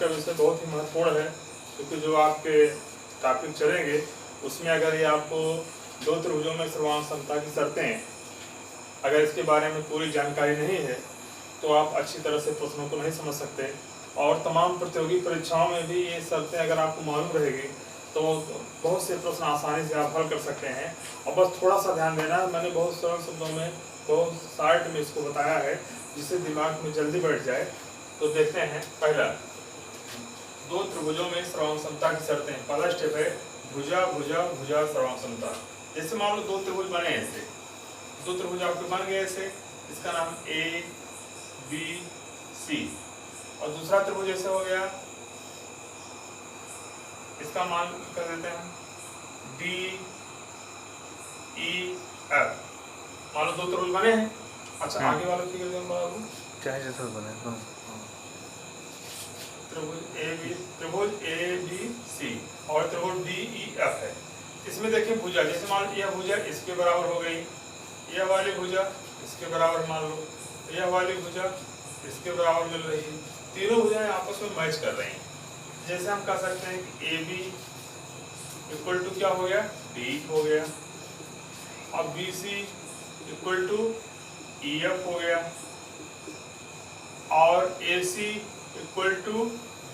का विषय बहुत ही महत्वपूर्ण है, क्योंकि जो आपके टॉपिक चलेंगे उसमें अगर ये आपको दो त्रिभुजों में सर्वांग समता की शर्तें, अगर इसके बारे में पूरी जानकारी नहीं है तो आप अच्छी तरह से प्रश्नों को नहीं समझ सकते। और तमाम प्रतियोगी परीक्षाओं में भी ये शर्तें अगर आपको मालूम रहेगी तो बहुत से प्रश्न आसानी से आप हल कर सकते हैं। और बस थोड़ा सा ध्यान देना है, मैंने बहुत सरल शब्दों में, बहुत शार्ट में इसको बताया है जिससे दिमाग में जल्दी बैठ जाए। तो देखते हैं, पहला, दो त्रिभुजों में सर्वांग समता की शर्तें। पहला स्टेप है भुजा भुजा भुजा सर्वांग समता। जैसे मान लो दो त्रिभुज बने ऐसे, दो त्रिभुज आपके बन गए ऐसे, इसका नाम ए बी सी, और दूसरा त्रिभुज ऐसे हो गया, इसका मान कर देते हैं डी ई एफ। मान लो दो त्रिभुज बने हैं। अच्छा, आगे वाला फिगर क्या है जैसा बने त्रिभुज ए बी सी और त्रिभुज डी ई एफ है। इसमें देखिए भुजा, जैसे मान लो यह भुजा इसके बराबर हो गई, यह वाली भुजा इसके बराबर मान लो, यह वाली भुजा इसके बराबर मिल रही है। तीनों भुजाएं आपस में मैच कर रही हैं। जैसे हम कह सकते हैं कि ए बी इक्वल टू क्या हो गया, डी हो गया, अब B C equal to E F हो गया, और A C equal to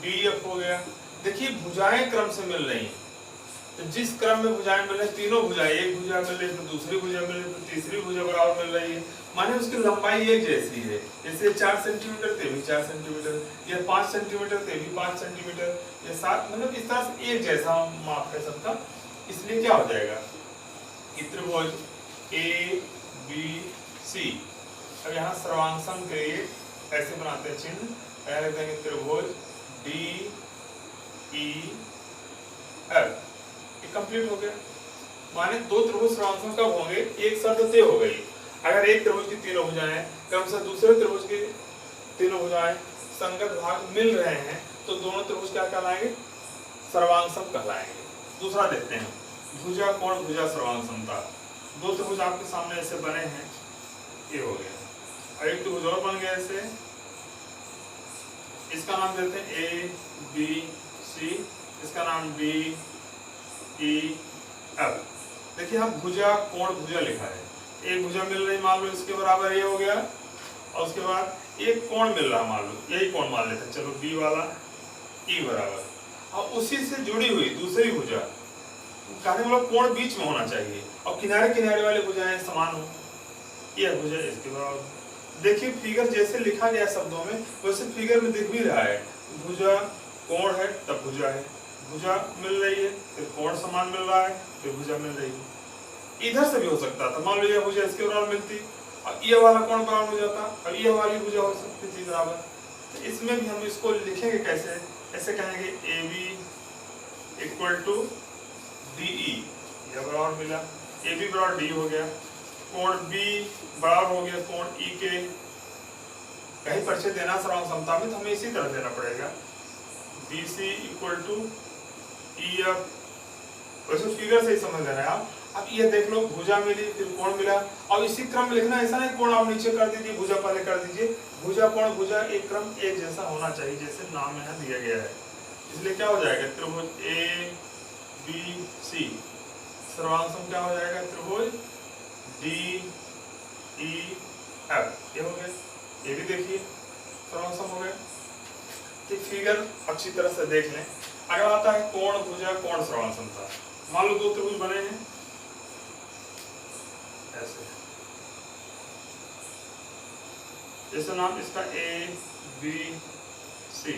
D F हो गया। देखिए भुजाएं क्रम से मिल रही हैं, तो जिस क्रम में भुजाएं मिल रही हैं, तीनों भुजाएं, एक भुजा मिल रही है, फिर दूसरी भुजा मिल रही है, फिर तीसरी भुजा बराबर मिल रही है, माने उसकी लंबाई एक जैसी है। जैसे 4 सेंटीमीटर ते भी 4 सेंटीमीटर, या 5 सेंटीमीटर ते भी 5 सेंटीमीटर, या 7, मतलब इस तरह से एक जैसा माप है सबका। इसलिए क्या हो जाएगा कि त्रिभुज ए बी सी, अब यहाँ सर्वांग के लिए ऐसे बनाते हैं चिन्ह, लिख देंगे त्रिभुज डी ई एफ। ये कंप्लीट हो गया। माने दो त्रिभुज सर्वांग कब होंगे, एक शर्त तय हो गई, अगर एक त्रिभुज की तीनों भुजाएं क्रम से दूसरे त्रिभुज की तीनों भुजाएं संगत भाग मिल रहे हैं तो दोनों त्रिभुज क्या कहलाएंगे, सर्वांग सम कहलाएंगे। दूसरा देखते हैं, भुजा कोण भुजा सर्वांग समता। दो त्रिभुज आपके सामने ऐसे बने हैं, ये हो गया, और एक त्रिभुज और बन गया ऐसे, इसका नाम देते हैं ए बी सी, इसका नाम डी ई एफ। देखिए हम भुजा कोण भुजा लिखा है, एक भुजा मिल रही मान लो इसके बराबर ये हो गया, और उसके बाद एक कोण मिल रहा मान लो, यही कोण मान लेते हैं, चलो बी वाला ई बराबर, और उसी से जुड़ी हुई दूसरी भुजा, कहने मतलब कोण बीच में होना चाहिए, और किनारे किनारे वाली भुजाएं समान हो, यह भुजा इसके बराबर। देखिए फिगर जैसे लिखा गया शब्दों में वैसे फिगर में दिख भी रहा है, भुजा कोण है तब भुजा है, भुजा मिल रही है फिर कोण समान मिल रहा है फिर भुजा मिल रही है। इधर से भी हो सकता था, मान लो यह भुजा इसके बराबर मिलती और ये वाला कोण बराबर हो जाता, और ये वाली भुजा हो सकती थी बराबर। तो इसमें भी हम इसको लिखेंगे कैसे, ऐसे कहेंगे A B equal to D E, यह बराबर मिला, ए बी बराबर डी हो गया, कोण बी बराबर हो गया कोण ई के। कहीं परिचय देना सर्वांग समता में तो हमें इसी तरह देना पड़ेगा, B C equal to E F, वैसे फिगर से ही समझ लेना है आप। अब ये देख लो भुजा मिली फिर कोण मिला, और इसी क्रम में लिखना, ऐसा नहीं कोण आप नीचे कर दीजिए भुजा पहले कर दीजिए, भुजा कोण भुजा एक क्रम एक जैसा होना चाहिए जैसे नाम यहाँ दिया गया है। इसलिए क्या हो जाएगा, त्रिभुज ए बी सी सर्वांग सम क्या हो जाएगा, त्रिभुज डी ई एफ, ये हो गया। ये भी देखिए सर्वांग सम हो गया। तो फिगर अच्छी तरह से देख लें। अगर आता है कोण भुजा कोण सर्वांग समता। मान लो दो त्रिभुज बने हैं ऐसे, जैसे नाम इसका ए बी सी,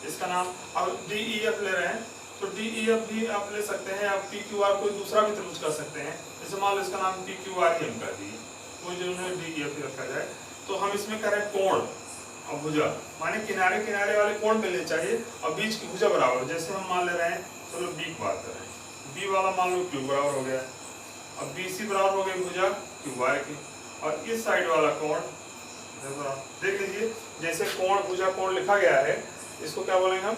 इसका नाम, अब डी ई एफ ले रहे हैं तो डी ई एफ भी आप ले सकते हैं, आप पी क्यू आर कोई दूसरा भी त्रिभुज कर सकते हैं। जैसे मान लो इसका नाम पी क्यू आर ही हम कर दिए, कोई जो डी ई एफ रखा जाए। तो हम इसमें करें कोण और भुजा, माने किनारे किनारे वाले कोण मिलने चाहिए और बीच की भुजा बराबर। जैसे हम मान ले रहे हैं, चलो बी की बात करें, बी वाला मान लो क्यू बराबर हो गया, अब बी सी बराबर हो गई भुजा क्यू आर की, और इस साइड वाला कोण देख लीजिए, जैसे कोण भुजा कोण लिखा गया है, इसको क्या बोलेंगे हम,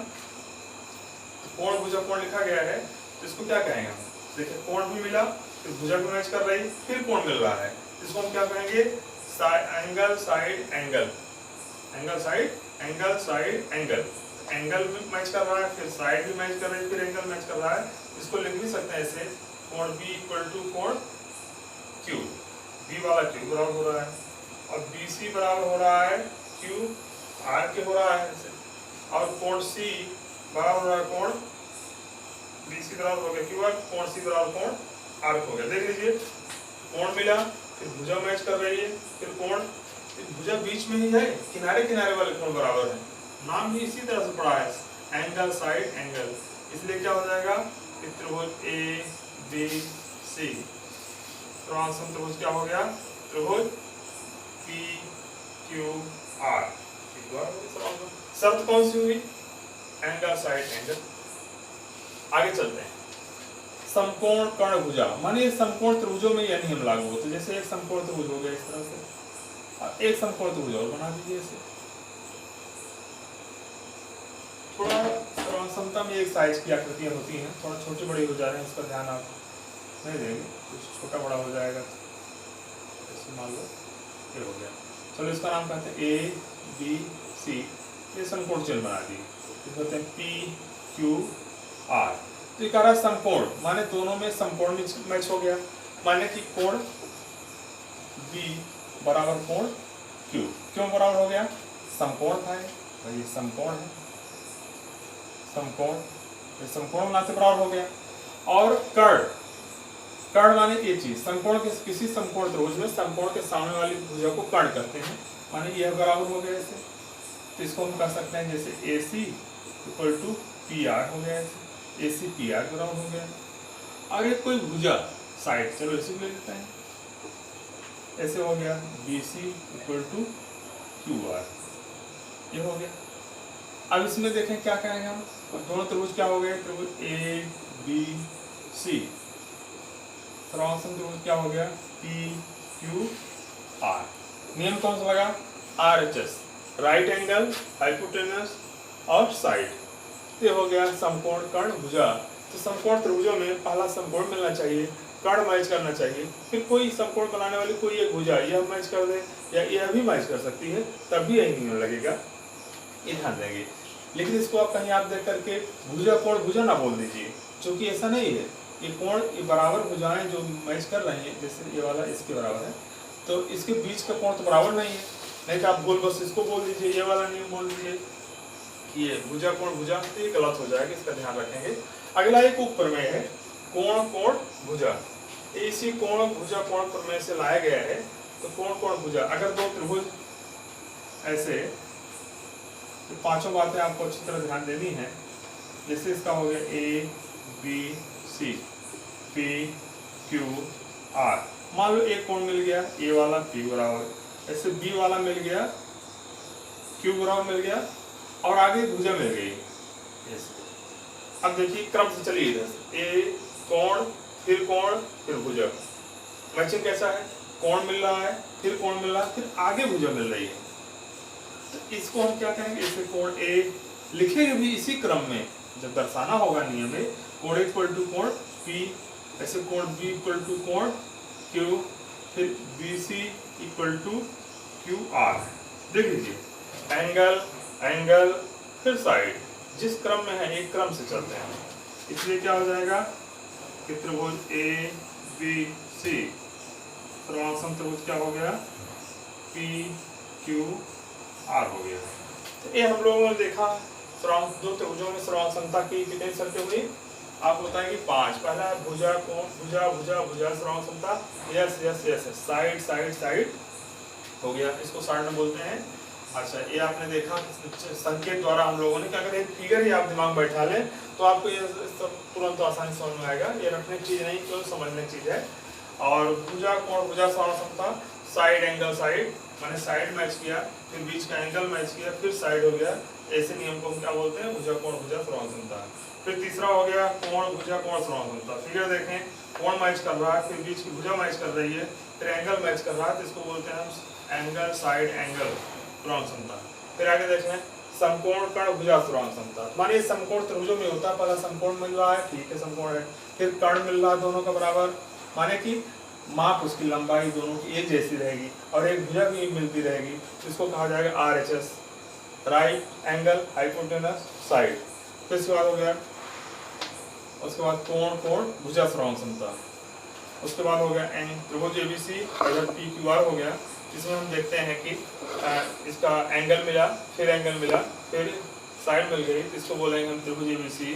कोण भुजा कोण लिखा गया है, तो इसको क्या कहेंगे हम, देखिए कोण भी मिला फिर भुजा भी मैच कर रही फिर कोण मिल रहा है, इसको हम क्या कहेंगे, angle side angle, angle side angle side angle. Angle भी मैच कर रहा है, फिर साइड भी मैच कर रही है, फिर एंगल मैच कर रहा है। इसको लिख भी सकते हैं ऐसे, कोण बी इक्वल टू कोण क्यू, बी वाला क्यू बराबर हो रहा है और बी सी बराबर हो रहा है क्यू आर के हो रहा है ऐसे, और कोण सी बराबर हो रहा है कोण बी सी बराबर हो गया क्यू आर, कोण सी बराबर कोण आर हो गया। देख लीजिए कोण मिला, फिर भुजा मैच कर रही है, फिर कोण, भुजा बीच में ही है, किनारे किनारे वाले कोण बराबर है, नाम भी इसी तरह से पढ़ा है, एंगल साइड एंगल, इसलिए क्या हो जाएगा त्रिभुज ए बी सी, त्रिकोण त्रिभुज क्या हो गया, त्रिभुज पी क्यू आर। शर्त कौन सी हुई, एंगल साइड एंगल। आगे चलते हैं, समकोण कर्ण भुजा, मानिए समकोण त्रिभुजों में यह नियम लागू होता है। जैसे एक समकोण त्रिभुज हो गया इस तरह से, और एक समकोण त्रिभुज और बना दीजिए इसे। थोड़ा समता में एक साइज की आकृतियां होती हैं, थोड़ा छोटे बड़े हो जा रहे हैं, इसका ध्यान आप नहीं देंगे, कुछ छोटा बड़ा हो जाएगा। जैसे मान लो ये हो गया, चलो इसका नाम कहते हैं ए बी सी, ये समकोण चिन्ह बना दिए, इसको कहते हैं पी क्यू आर। तो ये कह रहा है समकोण, माने दोनों में समकोण मैच हो गया, माने कि कोण बी बराबर कोण क्यू, क्यों बराबर हो गया, समकोण था ये समकोण है, समकोण, ये समकोण बनाते बराबर हो गया। और कर्ण, कर्ण माने एक चीज, समकोण के किसी समकोण त्रिभुज में समकोण के सामने वाली भुजा को कर्ण कहते हैं, माने यह बराबर हो गया ऐसे। तो इसको हम कह सकते हैं जैसे ए C equal to P R हो गया ऐसे, ए सी पी आर बराबर हो गया। आगे कोई भुजा साइड, चलो इसी को ले लेते हैं, ऐसे हो गया B C equal to Q R, ये हो गया। अब इसमें देखें क्या कहेंगे हम, दोनों त्रिभुज क्या हो गए, त्रिभुज ए बी सी, त्रिकोण त्रिभुज क्या हो गया, पी क्यू आर। नियम कौन सा लगा, R H S, right angle, hypotenuse और साइड। ये हो गया समकोण कर्ण भुजा। तो समकोण त्रिभुजों में पहला समकोण मिलना चाहिए, कर्ण मैच करना चाहिए, फिर कोई समकोण बनाने वाली कोई एक भुजा यह मैच कर दे या यह भी मैच कर सकती है, तब भी यही नियम लगेगा, ये ध्यान देंगे। लेकिन इसको आप कहीं आप देख करके भुजा कोण भुजा ना बोल दीजिए, क्योंकि ऐसा नहीं है, ये कोण ये बराबर भुजाएं जो मैच कर रही हैं, जैसे ये वाला इसके बराबर है, तो इसके बीच का कोण तो बराबर नहीं है, नहीं तो आप बोल बस इसको बोल दीजिए, ये वाला नियम बोल दीजिए कि ये भुजा कोण भुजा, तो ये गलत हो जाएगा, इसका ध्यान रखेंगे। अगला एक उपप्रमेय है, कोण कोण भुजा, इसी कोण भुजा कोण प्रमेय से लाया गया है। तो कोण कोण भुजा, अगर दो त्रिभुज ऐसे, तो पांचों बातें आपको अच्छी तरह ध्यान देनी है। जैसे इसका हो गया A B C P Q R, मान लो एक कोण मिल गया ए वाला पी बराबर, ऐसे बी वाला मिल गया क्यू बराबर मिल गया, और आगे भुजा मिल गई ऐसे। अब देखिए क्रम से चलिए, इधर से ए कोण फिर भुजा, मैचिंग कैसा है, कोण मिल रहा है, फिर कोण मिल रहा है, फिर आगे भुजा मिल रही है। तो इसको हम क्या कहेंगे, इसे कोण ए लिखेंगे भी इसी क्रम में, जब दर्शाना होगा नियम में, कोण इक्वल टू कोण पी, ऐसे कोण बी इक्वल टू कोण क्यू, फिर B C equal to Q R. देख लीजिए एंगल एंगल फिर साइड, जिस क्रम में है एक क्रम से चलते हैं, इसलिए क्या हो जाएगा कि त्रिभुज ए बी सी, त्रिकोण त्रिभुज क्या हो गया, पी क्यू आर हो गया। तो ये हम लोगों ने देखा दो त्रिभुजों में त्रिकोण समता की कितनी शर्तें हुई, आप बताएंगे 5। पहला है भुजा कोण भुजा भुजा भुजा त्रिकोण समता, yes yes yes, side side side हो गया, इसको साइड बोलते हैं। अच्छा, ये आपने देखा संकेत द्वारा हम लोगों ने, कि अगर एक फिगर ही आप दिमाग में बैठा लें तो आपको ये तुरंत आसानी समझ में आएगा, ये रखने की चीज़ नहीं, केवल समझने की चीज़ है। और भुजा कोण भुजा त्रिकोण समता, साइड एंगल साइड, मैंने साइड मैच किया, फिर बीच का एंगल मैच किया, फिर साइड हो गया, ऐसे नियम को हम क्या बोलते हैं, भुजा कोण भुजा त्रिकोण समता। फिर तीसरा हो गया कोण भुजा कोण त्रिकोण समता, फिगर देखें कोण मैच कर रहा है, फिर बीच की भुजा मैच कर रही है, फिर एंगल मैच कर रहा है, तो इसको बोलते हैं हम एंगल साइड एंगल त्रिकोण समता। फिर आगे देखें समकोण कर्ण भुजा त्रिकोण समता, मानिए समकोण त्रिभुजों में होता है, पहला समकोण मिल रहा है, ठीक है समकोण है, फिर कर्ण मिल रहा है दोनों का बराबर, माने कि माप उसकी लंबाई दोनों की एक जैसी रहेगी, और एक भुजा भी मिलती रहेगी, तो इसको कहा जाएगा R H S, right angle hypotenuse side. फिर इसके बाद हो गया, उसके बाद कोण कोण भुजा श्रवण क्षमता। उसके बाद हो गया त्रिभुज एबीसी, इधर पी क्यू आर हो गया, जिसमें हम देखते हैं कि इसका एंगल मिला, फिर एंगल मिला, फिर साइड मिल गई, इसको बोलेंगे हम त्रिभुज एबीसी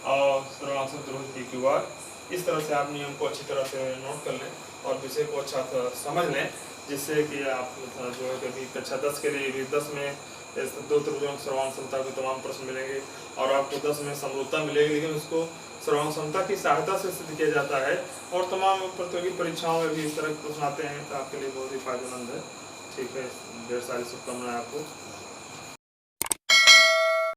और श्रवणांश त्रिभुज पी क्यू आर। इस तरह से आप नियम को अच्छी तरह से नोट कर लें और विषय को अच्छा समझ लें, जिससे कि आप जो है कभी कक्षा 10 के लिए भी 10 में दो त्रिभुजों की श्रवण क्षमता के तमाम प्रश्न मिलेंगे और आपको 10 में समरूपता मिलेगी, लेकिन उसको श्रवण क्षमता की सहायता से सिद्ध किया जाता है। और तमाम प्रतियोगी परीक्षाओं में भी इस तरह के प्रश्न आते हैं, तो आपके लिए बहुत ही फायदेमंद है। ठीक है, ढेर सारी शुभकामनाएं आपको।